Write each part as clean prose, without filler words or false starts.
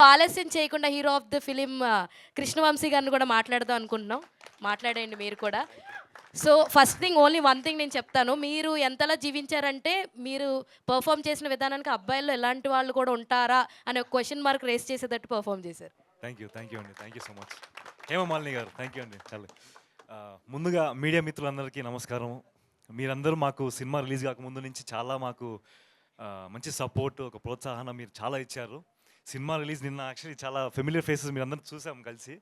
ఆలస్యం చేయకుండా hero of the film Krishna Vamsi గారిని కూడా మాట్లాడదాం అనుకుంటున్నాం. మాట్లాడండి మీరు కూడా. So first thing only one thing నేను చెప్తాను. మీరు ఎంతలా జీవించారంటే మీరు పెర్ఫార్మ్ చేసిన విధానానికి అబ్బాయిల్లో ఎలాంటి వాళ్ళు కూడా ఉంటారా అనే ఒక క్వశ్చన్ మార్క్ రేస్ చేసేటట్టు పెర్ఫార్మ్ చేశారు. థ్యాంక్ యూ అండి. Thank you so much Hemamalini గారు. థ్యాంక్ యూ అండి. చాలా ముందుగా మీడియా మిత్రులందరికీ నమస్కారం. మీరందరూ మాకు సినిమా రిలీజ్ కాకముందు నుంచి చాలా మాకు మంచి సపోర్ట్, ఒక ప్రోత్సాహన మీరు చాలా ఇచ్చారు. సినిమా రిలీజ్ నిన్న యాక్చువల్లీ చాలా ఫెమిలియర్ ఫేసెస్ మీరు అందరూ చూసాం కలిసి.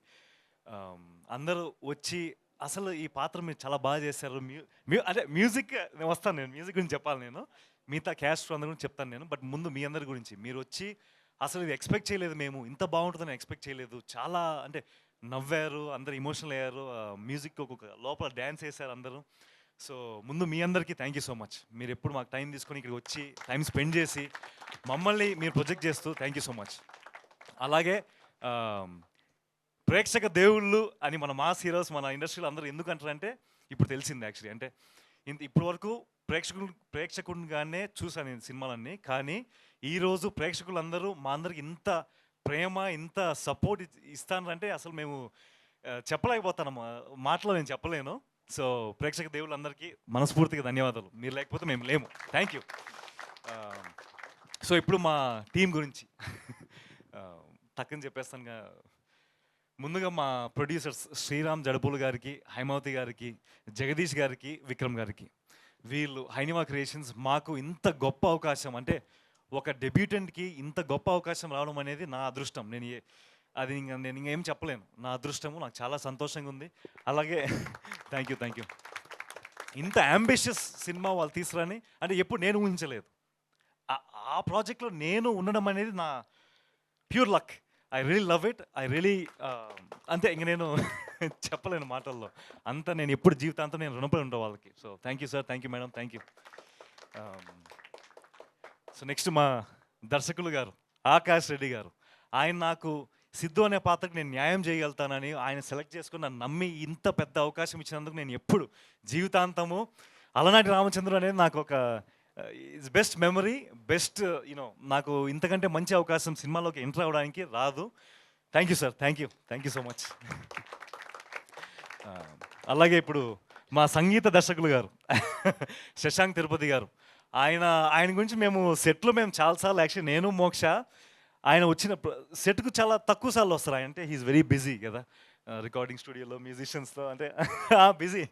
అందరూ వచ్చి అసలు ఈ పాత్ర మీరు చాలా బాగా చేశారు. అంటే మ్యూజిక్ నేను వస్తాను, నేను మ్యూజిక్ గురించి చెప్పాలి. నేను మిగతా క్యాస్ట్ అందరి గురించి చెప్తాను నేను. బట్ ముందు మీ అందరి గురించి మీరు వచ్చి అసలు ఇది ఎక్స్పెక్ట్ చేయలేదు, మేము ఇంత బాగుంటుందని ఎక్స్పెక్ట్ చేయలేదు. చాలా అంటే నవ్వారు, అందరు ఎమోషనల్ అయ్యారు, మ్యూజిక్ ఒక్కొక్క లోపల డ్యాన్స్ వేశారు అందరూ. సో ముందు మీ అందరికీ థ్యాంక్ యూ సో మచ్. మీరు ఎప్పుడు మాకు టైం తీసుకొని ఇక్కడికి వచ్చి టైం స్పెండ్ చేసి మమ్మల్ని మీరు ప్రొజెక్ట్ చేస్తూ థ్యాంక్ యూ సో మచ్. అలాగే ప్రేక్షక దేవుళ్ళు అని మన మాస్ హీరోస్ మన ఇండస్ట్రీలో అందరూ ఎందుకు అంటారంటే ఇప్పుడు తెలిసింది యాక్చువల్లీ. అంటే ఇప్పటి వరకు ప్రేక్షకుడిగానే చూసాను నేను సినిమాలన్నీ. కానీ ఈరోజు ప్రేక్షకులందరూ మా అందరికి ఇంత ప్రేమ, ఇంత సపోర్ట్ ఇస్తానంటే అసలు మేము చెప్పలేకపోతాను, మాటలో నేను చెప్పలేను. సో ప్రేక్షక దేవుళ్ళందరికీ మనస్ఫూర్తిగా ధన్యవాదాలు. మీరు లేకపోతే మేము లేము. Thank you. సో ఇప్పుడు మా టీం గురించి టక్కని చెప్పేస్తానుగా. ముందుగా మా ప్రొడ్యూసర్స్ శ్రీరామ్ జడపూలు గారికి, హైమావతి గారికి, జగదీష్ గారికి, విక్రమ్ గారికి, వీళ్ళు హైనివా క్రియేషన్స్ మాకు ఇంత గొప్ప అవకాశం, అంటే ఒక డెబ్యూటెంట్కి ఇంత గొప్ప అవకాశం రావడం అనేది నా అదృష్టం. నేను ఇంకేం చెప్పలేను, నా అదృష్టము. నాకు చాలా సంతోషంగా ఉంది. అలాగే థ్యాంక్ యూ. ఇంత అంబిషియస్ సినిమా వాళ్ళు తీసుకురాని అంటే ఎప్పుడు నేను ఊహించలేదు. ఆ ప్రాజెక్ట్లో నేను ఉండడం అనేది నా pure luck. I really love it. I really అంతే, ఇంక నేను చెప్పలేను మాటల్లో. అంతా నేను ఎప్పుడు జీవితాంతం నేను రుణపడి ఉంటాను వాళ్ళకి. So thank you sir, thank you madam, thank you. So next మా దర్శకులు గారు ఆకాష్ రెడ్డి గారు. ఆయన నాకు సిద్ధు అనే పాత్రకు నేను న్యాయం చేయగలుగుతానని ఆయన సెలెక్ట్ చేసుకుని నన్ను నమ్మి ఇంత పెద్ద అవకాశం ఇచ్చినందుకు నేను ఎప్పుడు జీవితాంతము అలనాటి రామచంద్రుడు అనేది నాకు ఒక it's best memory, best you know, నాకు ఇంతకంటే మంచి అవకాశం సినిమాలోకి ఎంటర్ అవ్వడానికి రాదు. Thank you sir, thank you so much. అలాగే ఇప్పుడు మా సంగీత దర్శకులు గారు శశాంక్ తిరుపతి గారు. ఆయన గురించి మేము సెట్లో చాలాసార్లు యాక్చువల్లీ నేను మోక్ష ఆయన వచ్చిన సెట్కు చాలా తక్కువ సార్లు వస్తారు. ఆయన అంటే హీఈస్ వెరీ బిజీ కదా, రికార్డింగ్ స్టూడియోలో మ్యూజిషియన్స్తో అంటే బిజీ.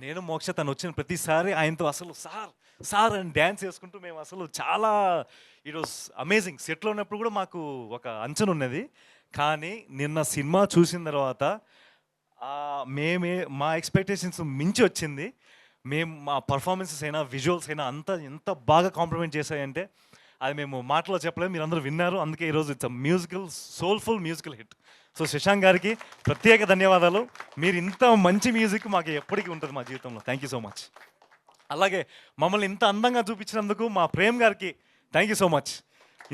నేను మోక్ష తను వచ్చిన ప్రతిసారి ఆయనతో అసలు సార్ అని డ్యాన్స్ వేసుకుంటూ మేము అసలు చాలా ఇట్ వాస్ అమేజింగ్. సెట్లో ఉన్నప్పుడు కూడా మాకు ఒక అంచనా ఉన్నది. కానీ నిన్న సినిమా చూసిన తర్వాత మా ఎక్స్పెక్టేషన్స్ మించి వచ్చింది. మా పర్ఫార్మెన్సెస్ అయినా విజువల్స్ అయినా ఎంత బాగా కాంప్లిమెంట్ చేశాయంటే అది మేము మాటలో చెప్పలేము, మీరు అందరూ విన్నారు. అందుకే ఈరోజు it's musical, soulful musical hit. So Shashank గారికి ప్రత్యేక ధన్యవాదాలు. మీరు ఇంత మంచి మ్యూజిక్ మాకు ఎప్పటికీ ఉంటుంది మా జీవితంలో. Thank you so much. అలాగే మమ్మల్ని ఇంత అందంగా చూపించినందుకు మా ప్రేమ్ గారికి థ్యాంక్ యూ సో మచ్.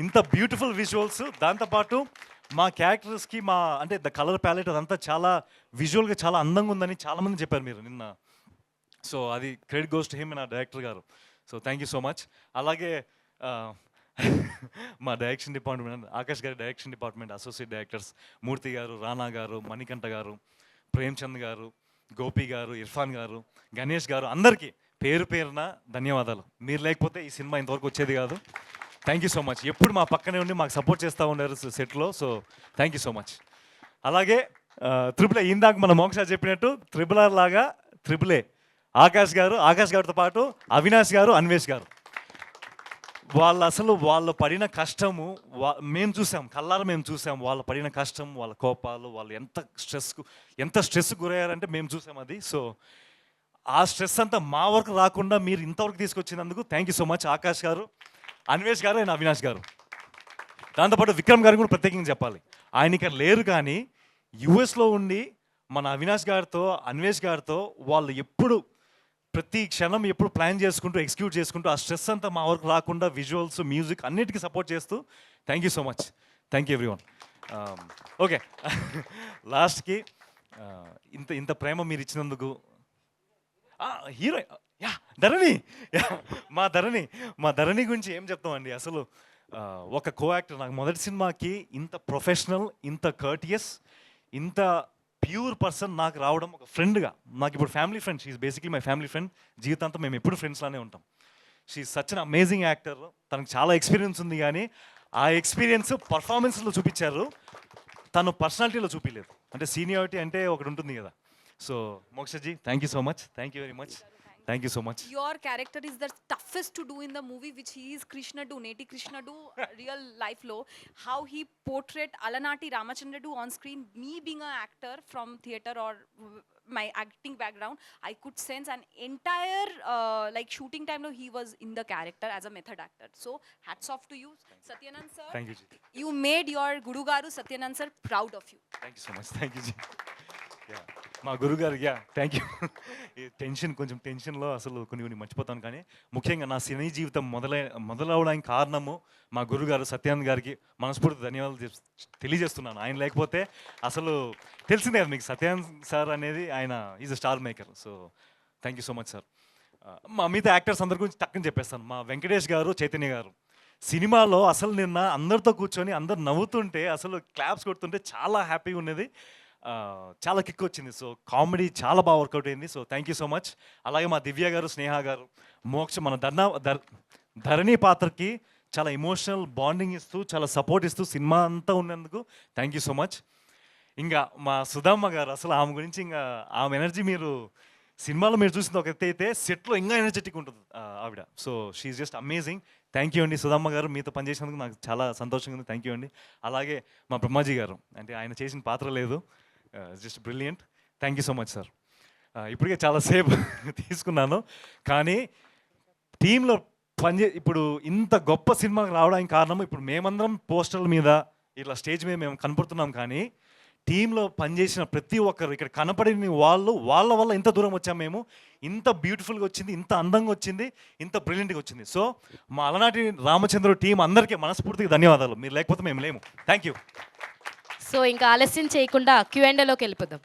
ఇంత బ్యూటిఫుల్ విజువల్స్, దాంతోపాటు మా క్యారెక్టర్స్కి అంటే ద కలర్ ప్యాలెట్ అదంతా చాలా విజువల్గా చాలా అందంగా ఉందని చాలామంది చెప్పారు మీరు నిన్న. సో అది క్రెడిట్ గోస్ టు హిమ్, నా డైరెక్టర్ గారు. So thank you so much. అలాగే మా డైరెక్షన్ డిపార్ట్మెంట్, ఆకాష్ గారి డైరెక్షన్ డిపార్ట్మెంట్ అసోసియేట్ డైరెక్టర్స్ మూర్తి గారు, రానా గారు, మణికంఠ గారు, ప్రేమ్చంద్ గారు, గోపి గారు, ఇర్ఫాన్ గారు, గణేష్ గారు, అందరికీ పేరు పేరున ధన్యవాదాలు. మీరు లేకపోతే ఈ సినిమా ఇంతవరకు వచ్చేది కాదు. Thank you so much. ఎప్పుడు మా పక్కనే ఉండి మాకు సపోర్ట్ చేస్తూ ఉన్నారు సెట్లో. So thank you so much. అలాగే త్రిపుల్ ఏ, ఇందాక మన మోక్ష చెప్పినట్టు త్రిపుల్ ఆర్ లాగా త్రిపుల్ ఏ ఆకాష్ గారితో పాటు అవినాష్ గారు, అన్వేష్ గారు, వాళ్ళు పడిన కష్టము మేము చూసాం, కళ్ళారా మేము చూసాం. వాళ్ళు పడిన కష్టం, వాళ్ళ కోపాలు, వాళ్ళు ఎంత స్ట్రెస్ గురయ్యారంటే మేము చూసాం అది. సో ఆ స్ట్రెస్ అంతా మా వరకు రాకుండా మీరు ఇంతవరకు తీసుకొచ్చినందుకు thank you so much Aakash గారు, అన్వేష్ గారు అండ్ అవినాష్ గారు. దాంతోపాటు విక్రమ్ గారు కూడా ప్రత్యేకంగా చెప్పాలి. ఆయన ఇక్కడ లేరు, కానీ యుఎస్లో ఉండి మన అవినాష్ గారితో, అన్వేష్ గారితో వాళ్ళు ఎప్పుడు ప్రతి క్షణం ఎప్పుడు ప్లాన్ చేసుకుంటూ ఎగ్జిక్యూట్ చేసుకుంటూ ఆ స్ట్రెస్ అంతా మా వరకు రాకుండా విజువల్స్, మ్యూజిక్ అన్నిటికీ సపోర్ట్ చేస్తూ thank you so much. Thank you everyone. Okay, లాస్ట్కి ఇంత ప్రేమ మీరు ఇచ్చినందుకు హీరోయిన్ ధరణి, మా ధరణి గురించి ఏం చెప్తామండి. అసలు ఒక కో యాక్టర్ నాకు మొదటి సినిమాకి ఇంత ప్రొఫెషనల్, ఇంత కర్టియస్, ఇంత ప్యూర్ పర్సన్ నాకు రావడం ఒక ఫ్రెండ్గా. నాకు ఇప్పుడు family friend, she basically my family friend. జీవితాంతం మేము ఎప్పుడు ఫ్రెండ్స్లానే ఉంటాం. She such an amazing actor. తనకు చాలా ఎక్స్పీరియన్స్ ఉంది, కానీ ఆ ఎక్స్పీరియన్స్ పర్ఫార్మెన్స్లో చూపించారు, తను పర్సనాలిటీలో చూపించలేదు. అంటే సీనియారిటీ అంటే ఒకటి ఉంటుంది కదా. So Mokshaji, thank you so much, thank you very much, thank you so much. Your character is the toughest to do in the movie, which he is Krishna do, Neti Krishna do, real life lo. How he portrayed Alanati Ramachandra do on screen. Me being an actor from theatre or my acting background, I could sense an entire like shooting time lo he was in the character as a method actor. So hats off to you, Satyanand sir. Thank you ji, You made your Guru Garu Satyanand sir proud of you. Thank you so much, thank you ji. మా గురుగారు, thank you. ఈ కొంచెం టెన్షన్లో అసలు కొన్ని మర్చిపోతాను, కానీ ముఖ్యంగా నా సినీ జీవితం మొదలవడానికి కారణము మా గురుగారు సత్యానంద్ గారికి మనస్ఫూర్తి ధన్యవాదాలు తెలియజేస్తున్నాను. ఆయన లేకపోతే అసలు తెలిసిందే కదా మీకు, సత్యానంద్ సార్ అనేది ఆయన is a star maker. So thank you so much sir. మా మిగతా యాక్టర్స్ అందరి గురించి టక్కని చెప్పేస్తాను. మా వెంకటేష్ గారు, చైతన్య గారు సినిమాలో అసలు నిన్న అందరితో కూర్చొని అందరు నవ్వుతుంటే, అసలు క్లాప్స్ కొడుతుంటే చాలా హ్యాపీగా ఉన్నది, చాలా కిక్ వచ్చింది. సో కామెడీ చాలా బాగా వర్కౌట్ అయింది. So thank you so much. అలాగే మా దివ్య గారు, స్నేహ గారు, మోక్ష మన ధరణి పాత్రకి చాలా ఎమోషనల్ బాండింగ్ ఇస్తూ, చాలా సపోర్ట్ ఇస్తూ సినిమా అంతా ఉన్నందుకు థ్యాంక్ యూ సో మచ్. ఇంకా మా సుధమ్మ గారు, అసలు ఆమె గురించి ఇంకా ఆమె ఎనర్జీ మీరు సినిమాలో మీరు చూసింది ఒక ఎత్తు అయితే, సెట్లో ఇంకా ఎనర్జెటిక్ ఉంటుంది ఆవిడ. So she just amazing. Thank you అండి సుధమ్మ గారు, మీతో పనిచేసినందుకు నాకు చాలా సంతోషంగా ఉంది. థ్యాంక్ యూ అండి. అలాగే మా బ్రహ్మాజీ గారు, అంటే ఆయన చేసిన పాత్ర లేదు, just brilliant. Thank you so much sir. ఇప్పటికే చాలాసేపు తీసుకున్నాను, కానీ టీంలో ఇప్పుడు ఇంత గొప్ప సినిమాకి రావడానికి కారణం, ఇప్పుడు మేమందరం పోస్టర్ల మీద ఇట్లా స్టేజ్ మీద మేము కనపడుతున్నాం, కానీ టీంలో పనిచేసిన ప్రతి ఒక్కరు, ఇక్కడ కనపడిన వాళ్ళ వల్ల ఇంత దూరం వచ్చాం మేము. ఇంత బ్యూటిఫుల్గా వచ్చింది, ఇంత అందంగా వచ్చింది, ఇంత బ్రిలియంట్గా వచ్చింది. సో మా అలనాటి రామచంద్ర టీం అందరికీ మనస్ఫూర్తిగా ధన్యవాదాలు. మీరు లేకపోతే మేము లేము. Thank you. సో ఇంకా ఆలస్యం చేయకుండా Q&Aలోకి వెళ్ళిపోదాం.